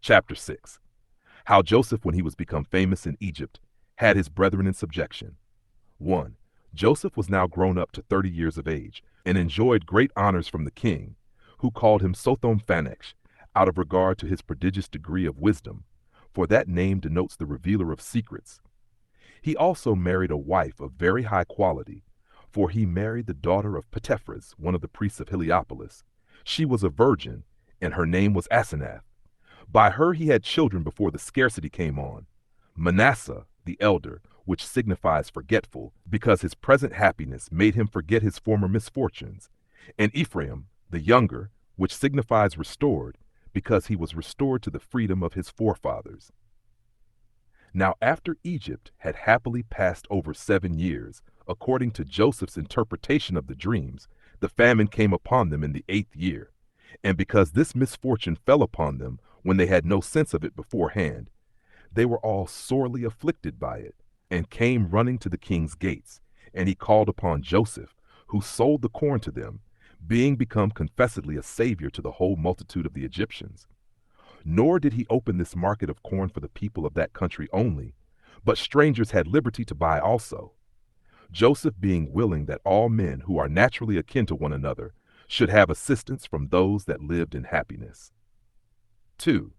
Chapter 6. How Joseph, when he was become famous in Egypt, had his brethren in subjection. 1. Joseph was now grown up to 30 years of age, and enjoyed great honors from the king, who called him Sothom-Phanesh, out of regard to his prodigious degree of wisdom, for that name denotes the revealer of secrets. He also married a wife of very high quality, for he married the daughter of Ptephras, one of the priests of Heliopolis. She was a virgin, and her name was Asenath. By her he had children before the scarcity came on. Manasseh, the elder, which signifies forgetful, because his present happiness made him forget his former misfortunes, and Ephraim, the younger, which signifies restored, because he was restored to the freedom of his forefathers. Now after Egypt had happily passed over 7 years, according to Joseph's interpretation of the dreams, the famine came upon them in the 8th year. And because this misfortune fell upon them when they had no sense of it beforehand, they were all sorely afflicted by it, and came running to the king's gates. And he called upon Joseph, who sold the corn to them, being become confessedly a savior to the whole multitude of the Egyptians. Nor did he open this market of corn for the people of that country only, but strangers had liberty to buy also. Joseph being willing that all men who are naturally akin to one another should have assistance from those that lived in happiness. 2.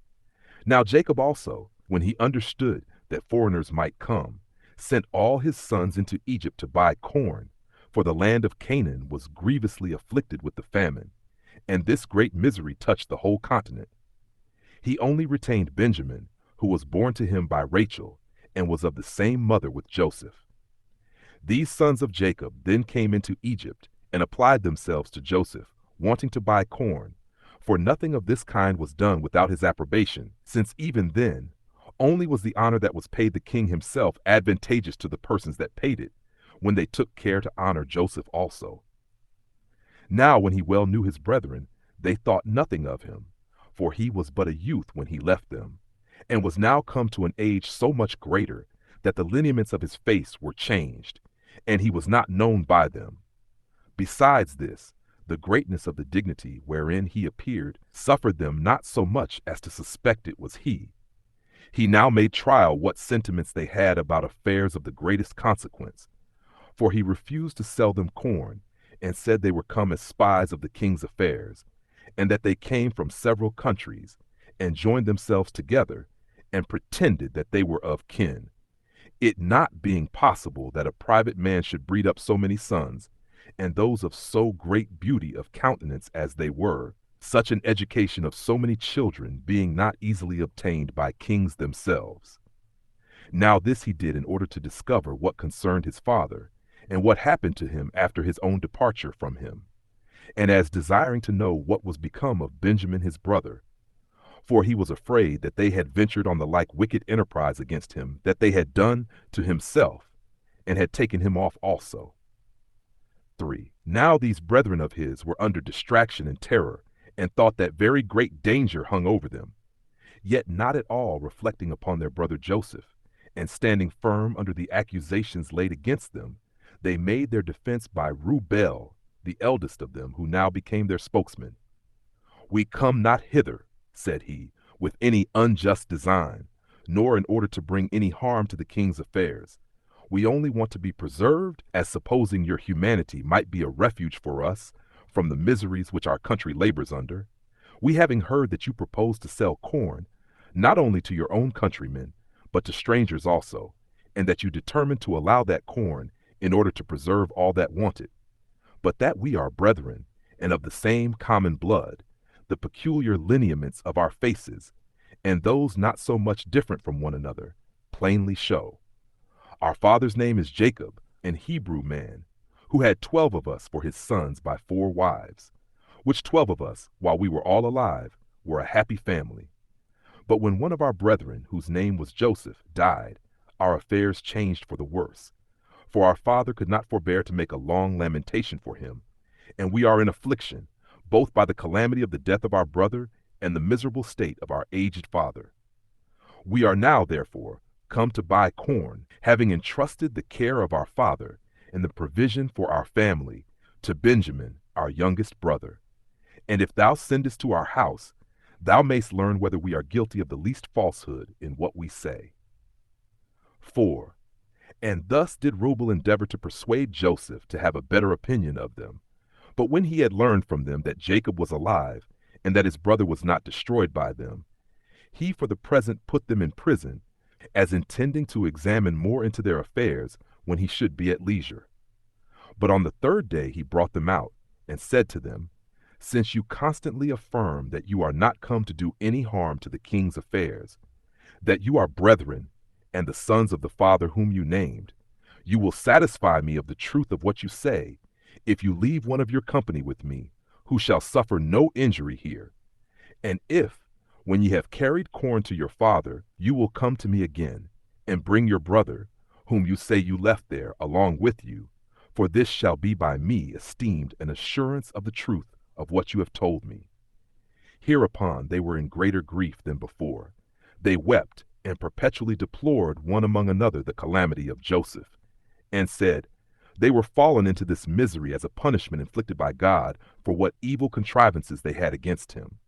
Now Jacob also, when he understood that foreigners might come, sent all his sons into Egypt to buy corn, for the land of Canaan was grievously afflicted with the famine, and this great misery touched the whole continent. He only retained Benjamin, who was born to him by Rachel, and was of the same mother with Joseph. These sons of Jacob then came into Egypt, and applied themselves to Joseph, wanting to buy corn, for nothing of this kind was done without his approbation, since even then only was the honor that was paid the king himself advantageous to the persons that paid it, when they took care to honor Joseph also. Now when he well knew his brethren, they thought nothing of him, for he was but a youth when he left them, and was now come to an age so much greater, that the lineaments of his face were changed, and he was not known by them. Besides this, the greatness of the dignity wherein he appeared suffered them not so much as to suspect it was he. He now made trial what sentiments they had about affairs of the greatest consequence, for he refused to sell them corn, and said they were come as spies of the king's affairs, and that they came from several countries, and joined themselves together, and pretended that they were of kin, it not being possible that a private man should breed up so many sons, and those of so great beauty of countenance as they were, such an education of so many children being not easily obtained by kings themselves. Now this he did in order to discover what concerned his father, and what happened to him after his own departure from him, and as desiring to know what was become of Benjamin his brother, for he was afraid that they had ventured on the like wicked enterprise against him that they had done to himself, and had taken him off also. 3. Now these brethren of his were under distraction and terror, and thought that very great danger hung over them, yet not at all reflecting upon their brother Joseph, and standing firm under the accusations laid against them, they made their defense by Reuel, the eldest of them, who now became their spokesman. We come not hither, said he, with any unjust design, nor in order to bring any harm to the king's affairs. We only want to be preserved, as supposing your humanity might be a refuge for us from the miseries which our country labors under. We having heard that you propose to sell corn, not only to your own countrymen, but to strangers also, and that you determine to allow that corn in order to preserve all that want it. But that we are brethren, and of the same common blood, the peculiar lineaments of our faces, and those not so much different from one another, plainly show. Our father's name is Jacob, an Hebrew man, who had 12 of us for his sons by 4 wives, which 12 of us, while we were all alive, were a happy family. But when one of our brethren, whose name was Joseph, died, our affairs changed for the worse, for our father could not forbear to make a long lamentation for him, and we are in affliction, both by the calamity of the death of our brother and the miserable state of our aged father. We are now, therefore, come to buy corn, having entrusted the care of our father and the provision for our family to Benjamin, our youngest brother. And if thou sendest to our house, Thou mayst learn whether we are guilty of the least falsehood in what we say. 4. And thus did Reuben endeavor to persuade Joseph to have a better opinion of them. But when he had learned from them that Jacob was alive, and that his brother was not destroyed by them, he for the present put them in prison, as intending to examine more into their affairs when he should be at leisure. But on the third day he brought them out, and said to them, Since you constantly affirm that you are not come to do any harm to the king's affairs, that you are brethren, and the sons of the Father whom you named, you will satisfy me of the truth of what you say, if you leave one of your company with me, who shall suffer no injury here. And if, when ye have carried corn to your father, you will come to me again, and bring your brother, whom you say you left there, along with you, for this shall be by me esteemed an assurance of the truth of what you have told me. Hereupon they were in greater grief than before. They wept, and perpetually deplored one among another the calamity of Joseph, and said, They were fallen into this misery as a punishment inflicted by God for what evil contrivances they had against him.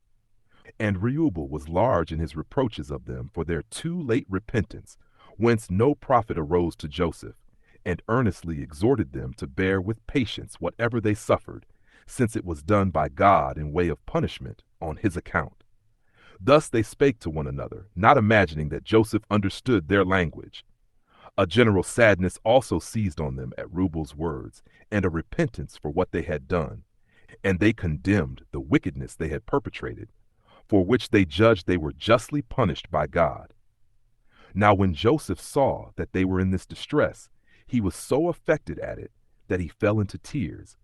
And Reuben was large in his reproaches of them for their too late repentance, whence no profit arose to Joseph, and earnestly exhorted them to bear with patience whatever they suffered, since it was done by God in way of punishment on his account. Thus they spake to one another, not imagining that Joseph understood their language. A general sadness also seized on them at Reuben's words, and a repentance for what they had done, and they condemned the wickedness they had perpetrated, for which they judged they were justly punished by God. Now when Joseph saw that they were in this distress, he was so affected at it that he fell into tears,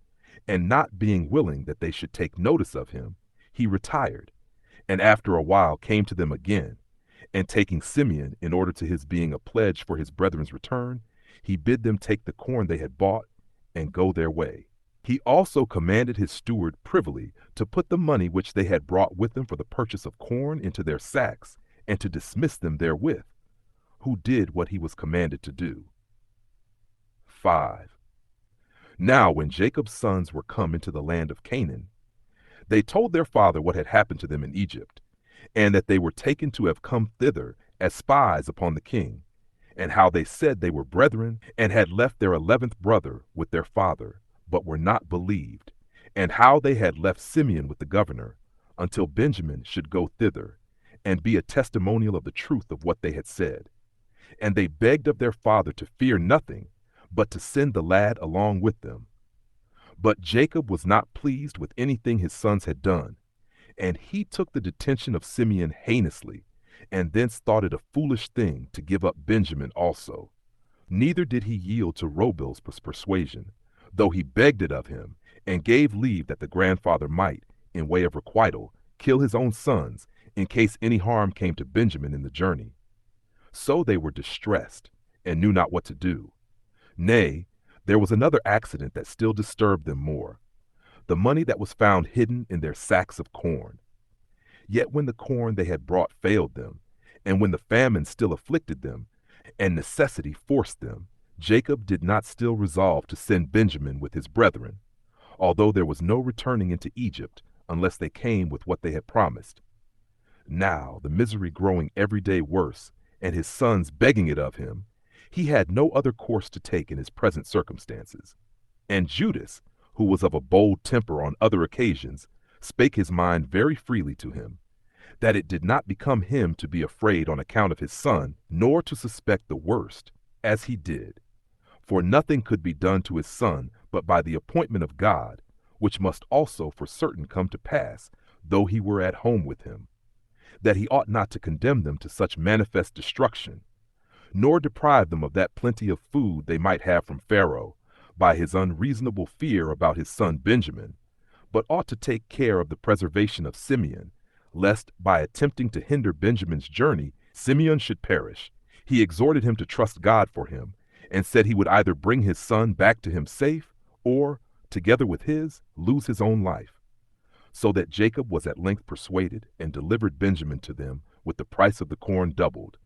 and not being willing that they should take notice of him, he retired, and after a while came to them again, and taking Simeon in order to his being a pledge for his brethren's return, he bid them take the corn they had bought and go their way. He also commanded his steward privily to put the money which they had brought with them for the purchase of corn into their sacks, and to dismiss them therewith, who did what he was commanded to do. 5. Now when Jacob's sons were come into the land of Canaan, they told their father what had happened to them in Egypt, and that they were taken to have come thither as spies upon the king, and how they said they were brethren, and had left their 11th brother with their father, but were not believed, and how they had left Simeon with the governor, until Benjamin should go thither, and be a testimonial of the truth of what they had said. And they begged of their father to fear nothing, but to send the lad along with them. But Jacob was not pleased with anything his sons had done, and he took the detention of Simeon heinously, and thence thought it a foolish thing to give up Benjamin also. Neither did he yield to Reuben's persuasion, though he begged it of him, and gave leave that the grandfather might, in way of requital, kill his own sons, in case any harm came to Benjamin in the journey. So they were distressed, and knew not what to do. Nay, there was another accident that still disturbed them more, the money that was found hidden in their sacks of corn. Yet when the corn they had brought failed them, and when the famine still afflicted them, and necessity forced them, Jacob did not still resolve to send Benjamin with his brethren, although there was no returning into Egypt unless they came with what they had promised. Now, the misery growing every day worse, and his sons begging it of him, he had no other course to take in his present circumstances. And Judas, who was of a bold temper on other occasions, spake his mind very freely to him, that it did not become him to be afraid on account of his son, nor to suspect the worst, as he did. For nothing could be done to his son but by the appointment of God, which must also for certain come to pass, though he were at home with him, that he ought not to condemn them to such manifest destruction, nor deprive them of that plenty of food they might have from Pharaoh, by his unreasonable fear about his son Benjamin, but ought to take care of the preservation of Simeon, lest by attempting to hinder Benjamin's journey, Simeon should perish. He exhorted him to trust God for him, and said he would either bring his son back to him safe, or, together with his, lose his own life. So that Jacob was at length persuaded, and delivered Benjamin to them, with the price of the corn doubled.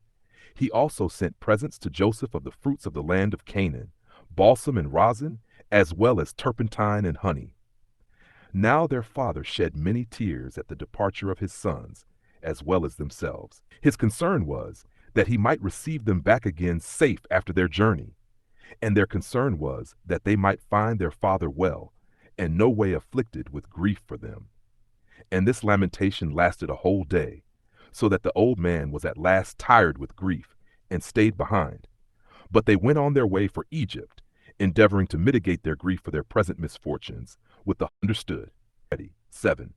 He also sent presents to Joseph of the fruits of the land of Canaan, balsam and rosin, as well as turpentine and honey. Now their father shed many tears at the departure of his sons, as well as themselves. His concern was that he might receive them back again safe after their journey, and their concern was that they might find their father well, and no way afflicted with grief for them. And this lamentation lasted a whole day, so that the old man was at last tired with grief, and stayed behind. But they went on their way for Egypt, endeavoring to mitigate their grief for their present misfortunes, with the understood. 7.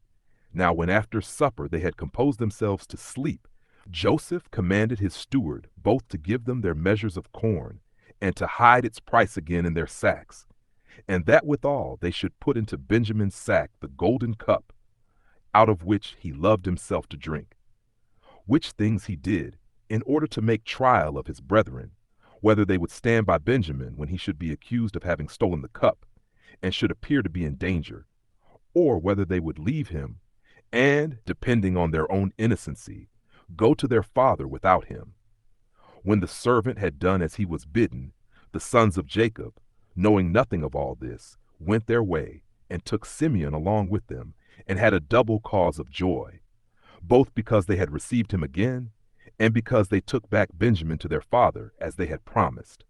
Now when after supper they had composed themselves to sleep, Joseph commanded his steward both to give them their measures of corn, and to hide its price again in their sacks, and that withal they should put into Benjamin's sack the golden cup, out of which he loved himself to drink. Which things he did, in order to make trial of his brethren, whether they would stand by Benjamin when he should be accused of having stolen the cup, and should appear to be in danger, or whether they would leave him, and, depending on their own innocency, go to their father without him. When the servant had done as he was bidden, the sons of Jacob, knowing nothing of all this, went their way, and took Simeon along with them, and had a double cause of joy, both because they had received him again, and because they took back Benjamin to their father, as they had promised.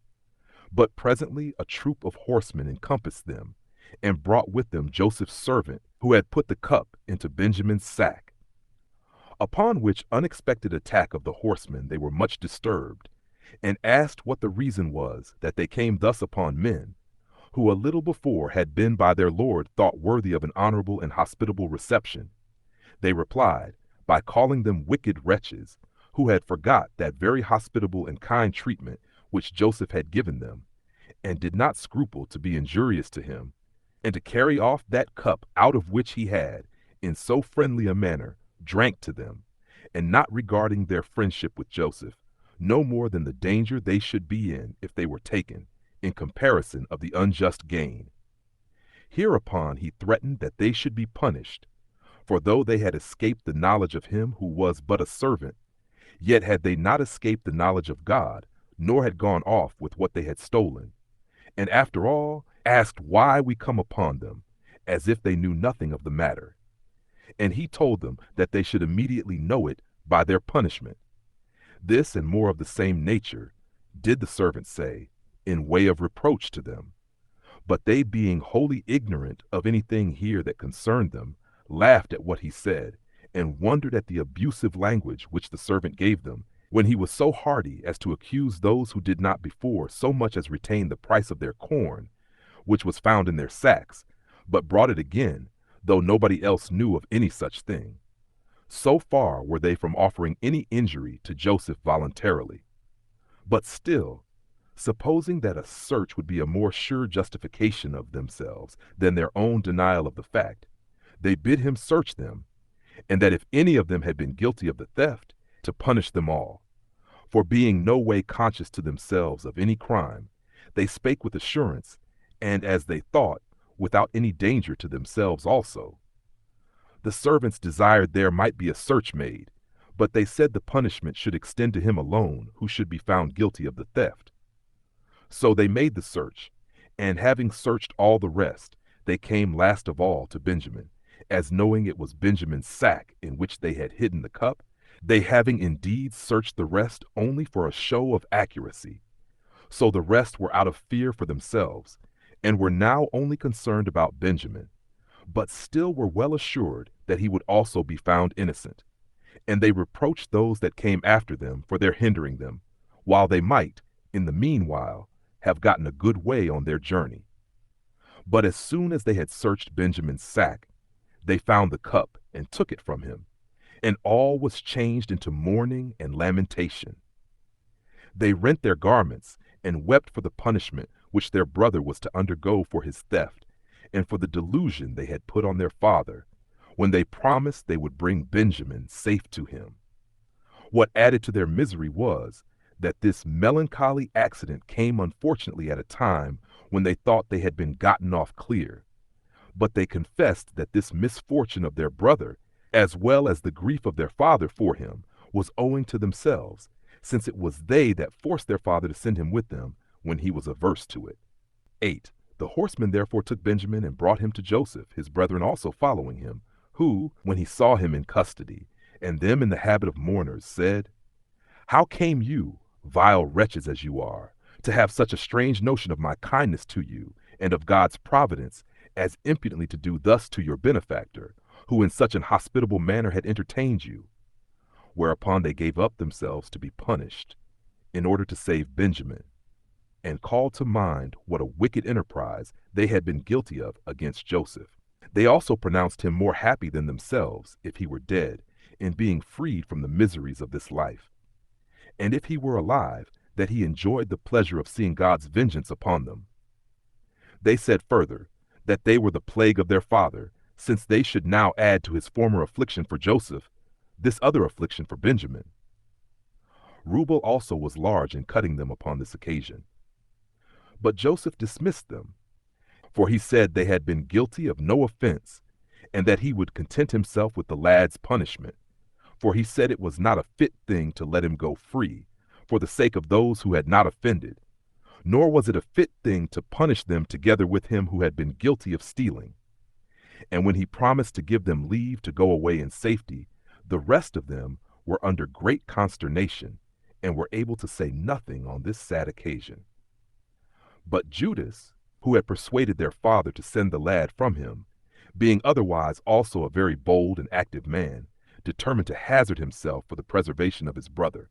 But presently a troop of horsemen encompassed them, and brought with them Joseph's servant, who had put the cup into Benjamin's sack. Upon which unexpected attack of the horsemen they were much disturbed, and asked what the reason was that they came thus upon men, who a little before had been by their Lord thought worthy of an honorable and hospitable reception. They replied, by calling them wicked wretches, who had forgot that very hospitable and kind treatment which Joseph had given them, and did not scruple to be injurious to him, and to carry off that cup out of which he had, in so friendly a manner, drank to them, and not regarding their friendship with Joseph, no more than the danger they should be in if they were taken, in comparison of the unjust gain. Hereupon he threatened that they should be punished, for though they had escaped the knowledge of him who was but a servant, yet had they not escaped the knowledge of God, nor had gone off with what they had stolen, and after all asked why we come upon them, as if they knew nothing of the matter. And he told them that they should immediately know it by their punishment. This and more of the same nature did the servant say, in way of reproach to them. But they, being wholly ignorant of anything here that concerned them, laughed at what he said, and wondered at the abusive language which the servant gave them, when he was so hardy as to accuse those who did not before so much as retain the price of their corn, which was found in their sacks, but brought it again, though nobody else knew of any such thing. So far were they from offering any injury to Joseph voluntarily. But still, supposing that a search would be a more sure justification of themselves than their own denial of the fact, they bid him search them, and that if any of them had been guilty of the theft, to punish them all. For being no way conscious to themselves of any crime, they spake with assurance, and as they thought, without any danger to themselves also. The servants desired there might be a search made, but they said the punishment should extend to him alone who should be found guilty of the theft. So they made the search, and having searched all the rest, they came last of all to Benjamin, as knowing it was Benjamin's sack in which they had hidden the cup, they having indeed searched the rest only for a show of accuracy. So the rest were out of fear for themselves, and were now only concerned about Benjamin, but still were well assured that he would also be found innocent. And they reproached those that came after them for their hindering them, while they might, in the meanwhile, have gotten a good way on their journey. But as soon as they had searched Benjamin's sack, they found the cup and took it from him, and all was changed into mourning and lamentation. They rent their garments and wept for the punishment which their brother was to undergo for his theft, and for the delusion they had put on their father, when they promised they would bring Benjamin safe to him. What added to their misery was that this melancholy accident came unfortunately at a time when they thought they had been gotten off clear. But they confessed that this misfortune of their brother, as well as the grief of their father for him, was owing to themselves, since it was they that forced their father to send him with them when he was averse to it. 8. The horsemen therefore took Benjamin and brought him to Joseph, his brethren also following him, who, when he saw him in custody, and them in the habit of mourners, said, How came you, vile wretches as you are, to have such a strange notion of my kindness to you, and of God's providence, as impudently to do thus to your benefactor, who in such an hospitable manner had entertained you? Whereupon they gave up themselves to be punished, in order to save Benjamin, and called to mind what a wicked enterprise they had been guilty of against Joseph. They also pronounced him more happy than themselves, if he were dead, in being freed from the miseries of this life. And if he were alive, that he enjoyed the pleasure of seeing God's vengeance upon them. They said further, that they were the plague of their father, since they should now add to his former affliction for Joseph this other affliction for Benjamin. Rubel also was large in cutting them upon this occasion. But Joseph dismissed them, for he said they had been guilty of no offense, and that he would content himself with the lad's punishment, for he said it was not a fit thing to let him go free, for the sake of those who had not offended, nor was it a fit thing to punish them together with him who had been guilty of stealing. And when he promised to give them leave to go away in safety, the rest of them were under great consternation, and were able to say nothing on this sad occasion. But Judas, who had persuaded their father to send the lad from him, being otherwise also a very bold and active man, determined to hazard himself for the preservation of his brother.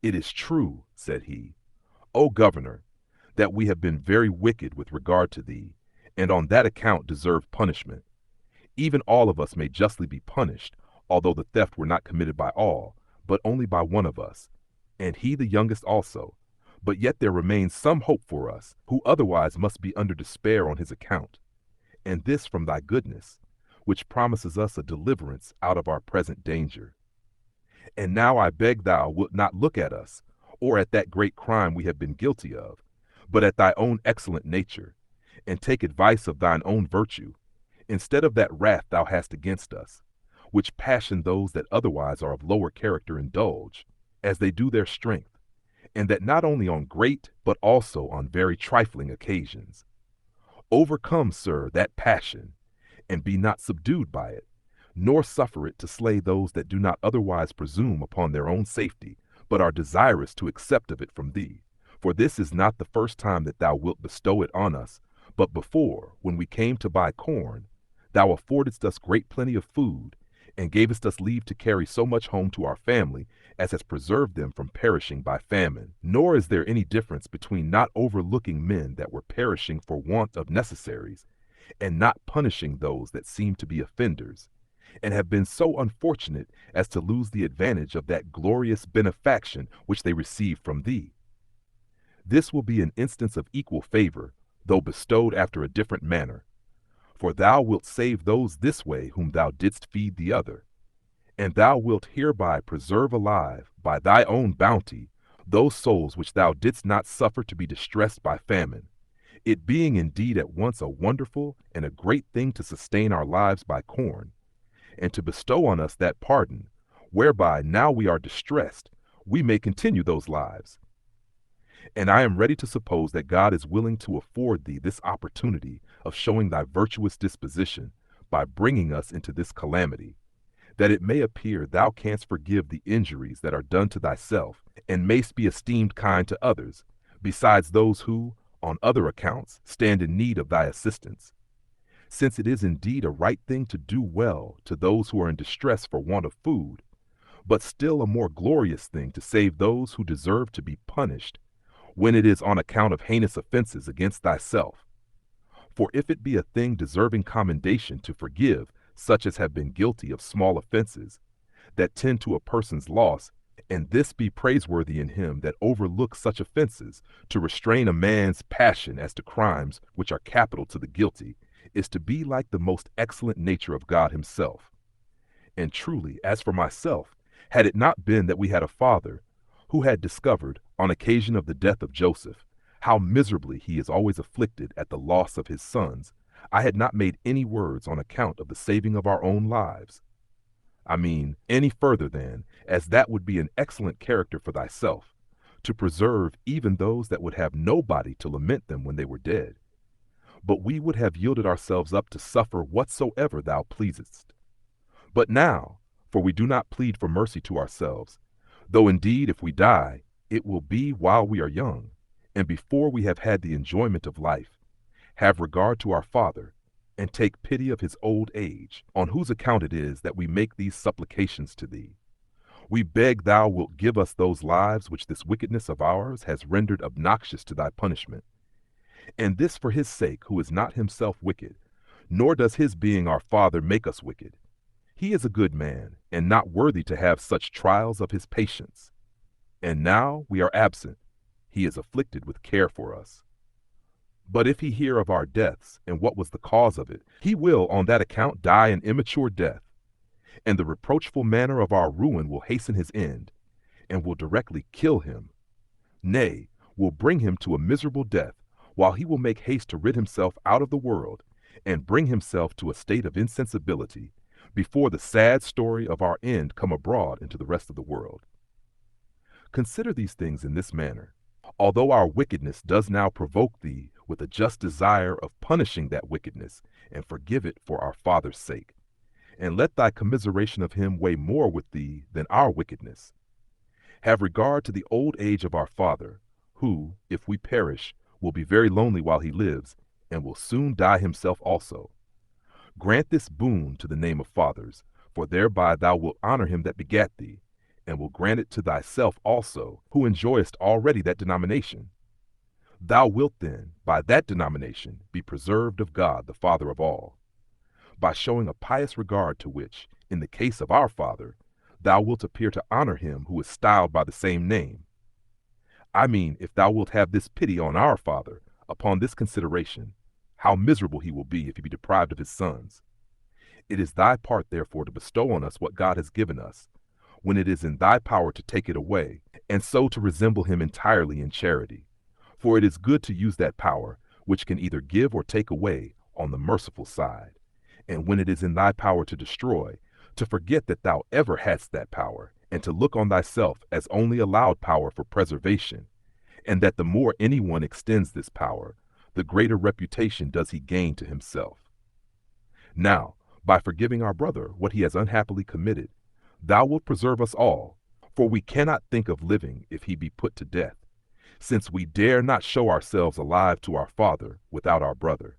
It is true, said he, O governor, that we have been very wicked with regard to thee, and on that account deserve punishment. Even all of us may justly be punished, although the theft were not committed by all, but only by one of us, and he the youngest also. But yet there remains some hope for us, who otherwise must be under despair on his account, and this from thy goodness, which promises us a deliverance out of our present danger. And now I beg thou wilt not look at us, or at that great crime we have been guilty of, but at thy own excellent nature, and take advice of thine own virtue, instead of that wrath thou hast against us, which passion those that otherwise are of lower character indulge, as they do their strength, and that not only on great, but also on very trifling occasions. Overcome, sir, that passion, and be not subdued by it, nor suffer it to slay those that do not otherwise presume upon their own safety, but are desirous to accept of it from thee. For this is not the first time that thou wilt bestow it on us, but before, when we came to buy corn, thou affordedst us great plenty of food, and gavest us leave to carry so much home to our family as has preserved them from perishing by famine. Nor is there any difference between not overlooking men that were perishing for want of necessaries, and not punishing those that seem to be offenders, and have been so unfortunate as to lose the advantage of that glorious benefaction which they received from thee. This will be an instance of equal favor, though bestowed after a different manner. For thou wilt save those this way whom thou didst feed the other, and thou wilt hereby preserve alive, by thy own bounty, those souls which thou didst not suffer to be distressed by famine, it being indeed at once a wonderful and a great thing to sustain our lives by corn, and to bestow on us that pardon, whereby now we are distressed, we may continue those lives. And I am ready to suppose that God is willing to afford thee this opportunity of showing thy virtuous disposition by bringing us into this calamity, that it may appear thou canst forgive the injuries that are done to thyself, and mayst be esteemed kind to others, besides those who, on other accounts, stand in need of thy assistance. Since it is indeed a right thing to do well to those who are in distress for want of food, but still a more glorious thing to save those who deserve to be punished, when it is on account of heinous offenses against thyself. For if it be a thing deserving commendation to forgive such as have been guilty of small offenses, that tend to a person's loss, and this be praiseworthy in him that overlooks such offenses, to restrain a man's passion as to crimes which are capital to the guilty, is to be like the most excellent nature of God himself. And truly, as for myself, had it not been that we had a father who had discovered, on occasion of the death of Joseph, how miserably he is always afflicted at the loss of his sons, I had not made any words on account of the saving of our own lives. I mean, any further than, as that would be an excellent character for thyself, to preserve even those that would have nobody to lament them when they were dead. But we would have yielded ourselves up to suffer whatsoever thou pleasest. But now, For we do not plead for mercy to ourselves, though indeed if we die, it will be while we are young, and before we have had the enjoyment of life. Have regard to our Father, and take pity of his old age, on whose account it is that we make these supplications to thee. We beg thou wilt give us those lives which this wickedness of ours has rendered obnoxious to thy punishment, and this for his sake who is not himself wicked, nor does his being our Father make us wicked. He is a good man, and not worthy to have such trials of his patience. And now we are absent, he is afflicted with care for us. But if he hear of our deaths, and what was the cause of it, he will on that account die an immature death, and the reproachful manner of our ruin will hasten his end, and will directly kill him. Nay, will bring him to a miserable death, while he will make haste to rid himself out of the world, and bring himself to a state of insensibility, before the sad story of our end come abroad into the rest of the world. Consider these things in this manner. Although our wickedness does now provoke thee with a just desire of punishing that wickedness, and forgive it for our Father's sake, and let thy commiseration of him weigh more with thee than our wickedness. Have regard to the old age of our Father, who, if we perish, will be very lonely while he lives, and will soon die himself also. Grant this boon to the name of fathers, for thereby thou wilt honor him that begat thee, and will grant it to thyself also, who enjoyest already that denomination. Thou wilt then, by that denomination, be preserved of God the Father of all, by showing a pious regard to which, in the case of our Father, thou wilt appear to honor him who is styled by the same name. I mean, if thou wilt have this pity on our Father, upon this consideration, how miserable he will be if he be deprived of his sons. It is thy part, therefore, to bestow on us what God has given us, when it is in thy power to take it away, and so to resemble him entirely in charity. For it is good to use that power, which can either give or take away, on the merciful side. And when it is in thy power to destroy, to forget that thou ever hadst that power, and to look on thyself as only allowed power for preservation, and that the more anyone extends this power, the greater reputation does he gain to himself. Now, by forgiving our brother what he has unhappily committed, thou wilt preserve us all, for we cannot think of living if he be put to death, since we dare not show ourselves alive to our Father without our brother.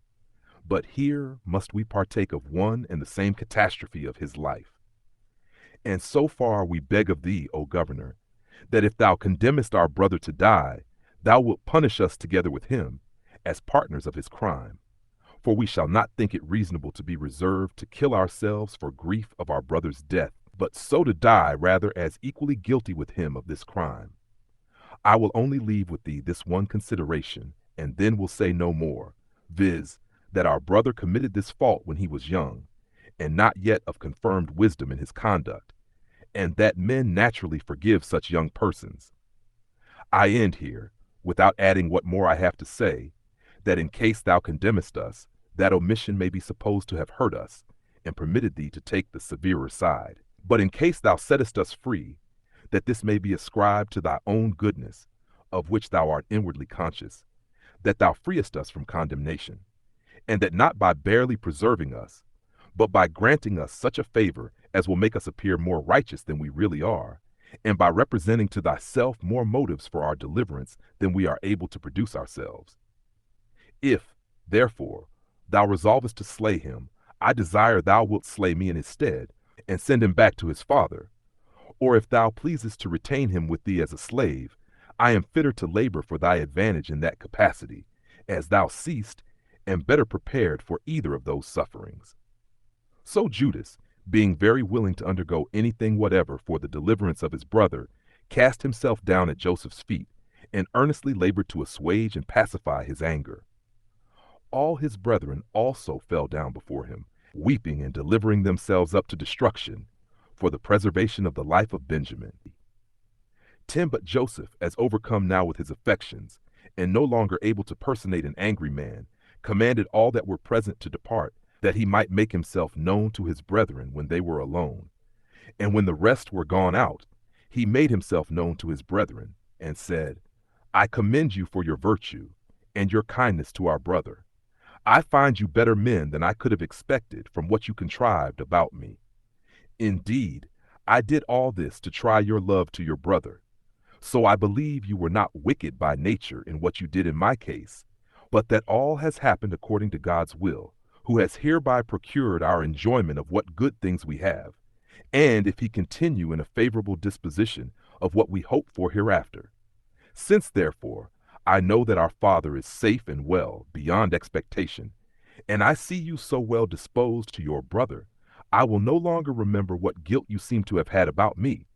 But here must we partake of one and the same catastrophe of his life. And so far we beg of thee, O governor, that if thou condemnest our brother to die, thou wilt punish us together with him, as partners of his crime. For we shall not think it reasonable to be reserved to kill ourselves for grief of our brother's death, but so to die rather as equally guilty with him of this crime. I will only leave with thee this one consideration, and then will say no more, viz., that our brother committed this fault when he was young, and not yet of confirmed wisdom in his conduct, and that men naturally forgive such young persons. I end here, without adding what more I have to say, that in case thou condemnest us, that omission may be supposed to have hurt us, and permitted thee to take the severer side. But in case thou settest us free, that this may be ascribed to thy own goodness, of which thou art inwardly conscious, that thou freest us from condemnation, and that not by barely preserving us, but by granting us such a favor as will make us appear more righteous than we really are, and by representing to thyself more motives for our deliverance than we are able to produce ourselves. If, therefore, thou resolvest to slay him, I desire thou wilt slay me in his stead, and send him back to his father. Or if thou pleasest to retain him with thee as a slave, I am fitter to labor for thy advantage in that capacity, as thou seest, and better prepared for either of those sufferings. So Judas, being very willing to undergo anything whatever for the deliverance of his brother, cast himself down at Joseph's feet, and earnestly labored to assuage and pacify his anger. All his brethren also fell down before him, weeping and delivering themselves up to destruction, for the preservation of the life of Benjamin. But Joseph, as overcome now with his affections, and no longer able to personate an angry man, commanded all that were present to depart, that he might make himself known to his brethren when they were alone. And when the rest were gone out, he made himself known to his brethren, and said, I commend you for your virtue, and your kindness to our brother. I find you better men than I could have expected from what you contrived about me. Indeed, I did all this to try your love to your brother. So I believe you were not wicked by nature in what you did in my case, but that all has happened according to God's will, who has hereby procured our enjoyment of what good things we have, and if he continue in a favorable disposition of what we hope for hereafter. Since, therefore, I know that our Father is safe and well beyond expectation, and I see you so well disposed to your brother, I will no longer remember what guilt you seem to have had about me,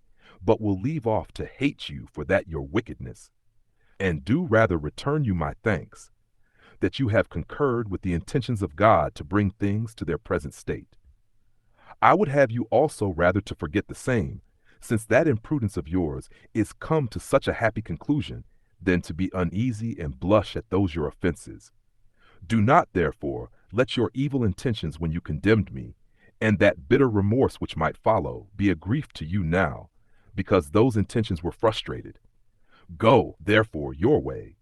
but will leave off to hate you for that your wickedness, and do rather return you my thanks, that you have concurred with the intentions of God to bring things to their present state. I would have you also rather to forget the same, since that imprudence of yours is come to such a happy conclusion, than to be uneasy and blush at those your offenses. Do not, therefore, let your evil intentions when you condemned me, and that bitter remorse which might follow, be a grief to you now, because those intentions were frustrated. Go, therefore, your way,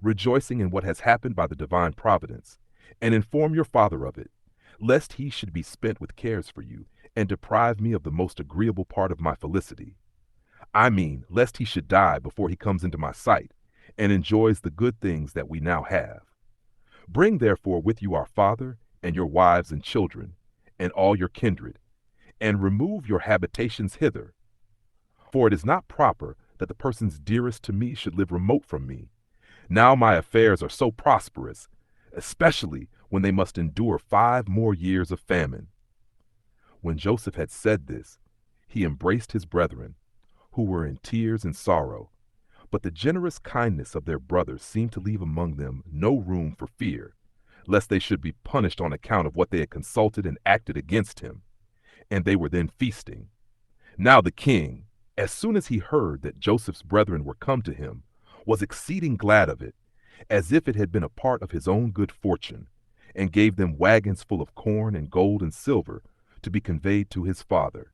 rejoicing in what has happened by the divine providence, and inform your father of it, lest he should be spent with cares for you, and deprive me of the most agreeable part of my felicity. I mean, lest he should die before he comes into my sight, and enjoys the good things that we now have. Bring therefore with you our father, and your wives and children, and all your kindred, and remove your habitations hither. For it is not proper that the persons dearest to me should live remote from me. Now my affairs are so prosperous, especially when they must endure 5 more years of famine. When Joseph had said this, he embraced his brethren, who were in tears and sorrow. But the generous kindness of their brother seemed to leave among them no room for fear, lest they should be punished on account of what they had consulted and acted against him. And they were then feasting. Now the king, as soon as he heard that Joseph's brethren were come to him, was exceeding glad of it, as if it had been a part of his own good fortune, and gave them wagons full of corn and gold and silver to be conveyed to his father.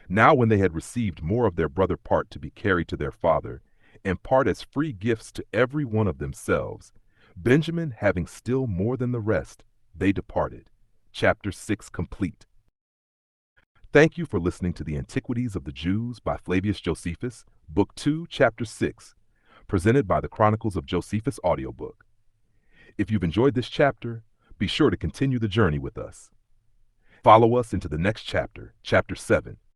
Now when they had received more of their brother part to be carried to their father, and part as free gifts to every one of themselves, Benjamin having still more than the rest, they departed. Chapter 6 complete. Thank you for listening to the Antiquities of the Jews by Flavius Josephus, Book 2, Chapter 6, presented by the Chronicles of Josephus Audiobook. If you've enjoyed this chapter, be sure to continue the journey with us. Follow us into the next chapter, Chapter 7,